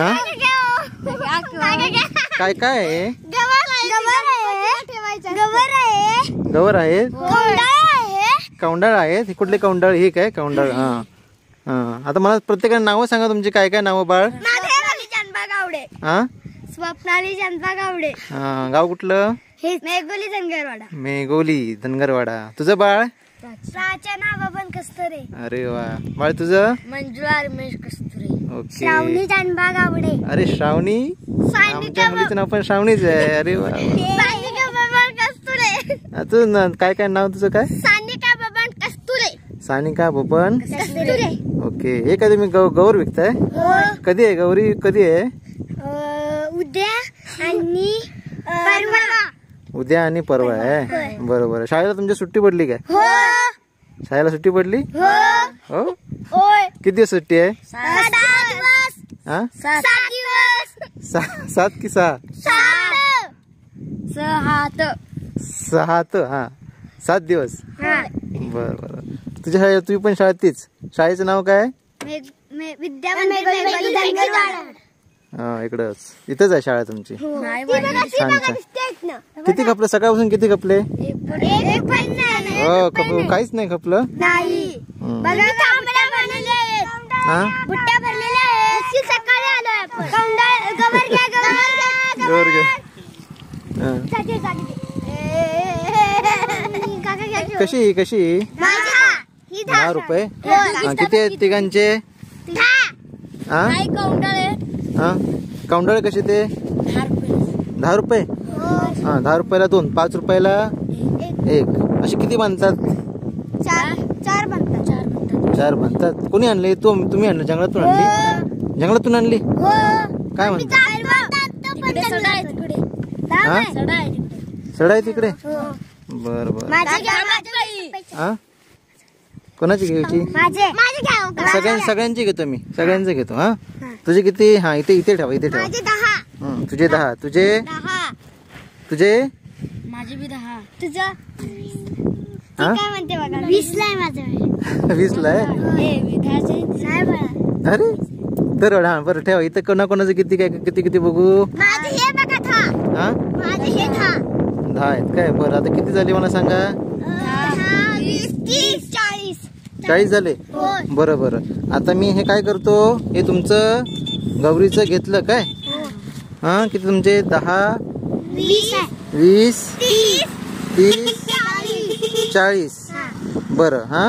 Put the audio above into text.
हा काय काय आहे? गवर आहे, कौंडाळ आहे. कुठले कौंडाळ? हे काय कौंडाळ? हा हा. आता मला प्रत्येकाने नावं सांगा तुमची. काय काय नावं बाळ? हा स्वप्नाली चंपा गावडे. हा. गाव कुठलं? मेघोली धनगरवाडा. मेघोली धनगरवाडा. तुझं बाळ? प्राचना बबन कस्तुरे. अरे वा. बाळ तुझं? मंजुळा रमेश कस्तुरे. ओके. श्रावणी चंपा गावडे. अरे श्रावणी, आमच्या मुलीचं नाव पण श्रावणीच आहे. अरे वा. सानिका बबन कस्तुरे. तुझं काय काय नाव? तुझं काय? सानिका बबन कस्तुरे. सानिका बबन कस्तुरे. ओके. हे काय तुम्ही गौर विकताय? कधी आहे गौरी? कधी आहे? उद्या आणि परवा. उद्या आणि परवा आहे. बरोबर. शाळेला तुमच्या सुट्टी पडली काय? शाळेला सुट्टी पडली? हो. किती दिवस सुट्टी आहे? 7 की 6? 6. हा 7 दिवस. बर बर. तुझ्या शाळेत, तुम्ही पण शाळेत तीच? शाळेचं नाव काय? हा इकडच. इथंच आहे शाळा तुमची? छान छान. किती खपलं सकाळपासून? किती खपले? हो खपलं काहीच नाही खपलं. हा कशी कशी? 10 रुपये. किती आहेत तिघांचे? हा कौंडाळे कसे ते? 10 रुपये. हा 10 रुपयाला 2, 5 रुपयाला 1. असे किती बांधतात? 4 बांधतात. कोणी आणले? तुम्ही आणले? जंगलातून आणली? जंगलातून आणली? काय म्हणतात? सडा आहे तिकडे? बर बर. हा कोणाची घ्यायची? सगळ्यांची घेतो मी. सगळ्यांचं घेतो. हा तुझे किती? हा इथे ठेवा. इथे ठेवा. तुझे 10. तुझे? माझे बी 10. तुझं? हा 20 ला आहे माझं. 20 ला आहे? अरे तर हा बरं ठेवा. इथं कोणाकोणाचं किती काय किती बघू. माझे हे बघा 10. हा माझे हे 10. 10 आहेत काय? बरं आता किती झाले मला सांगा. 20, 30, 40. 40 झाले? बरं बरं. आता मी हे काय करतो, हे तुमचं गौरीचं घेतलं काय? हा किती तुमचे? 10, 20, 30, 40. बरं. हा